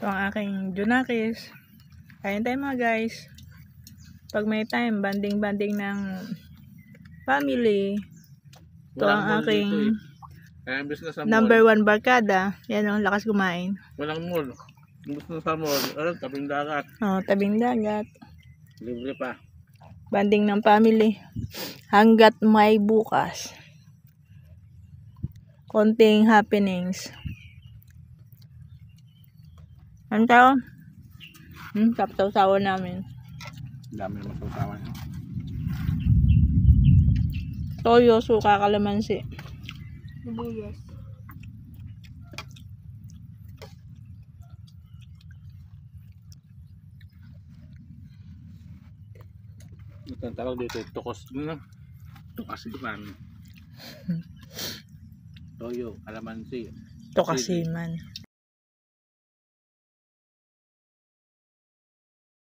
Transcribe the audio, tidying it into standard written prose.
Ito ang aking Junakis. Kain tayo mga guys. Pag may time, banding-banding ng family. Ito ang aking number 1 barkada. Yan ang lakas kumain. Walang mall. Gusto sa mall. Tabing dagat. Oh, tabing dagat. Libre pa. Banding ng family. Hanggat may bukas. Konting happenings. Ano tao? Tapos-sawa namin. Dami naman sa usawa niya. Toyo, suka, kalamansi. Sibuyas. Ito ang tawag dito. Tukos. Tukasiman. Toyo, kalamansi. Ito kasi man.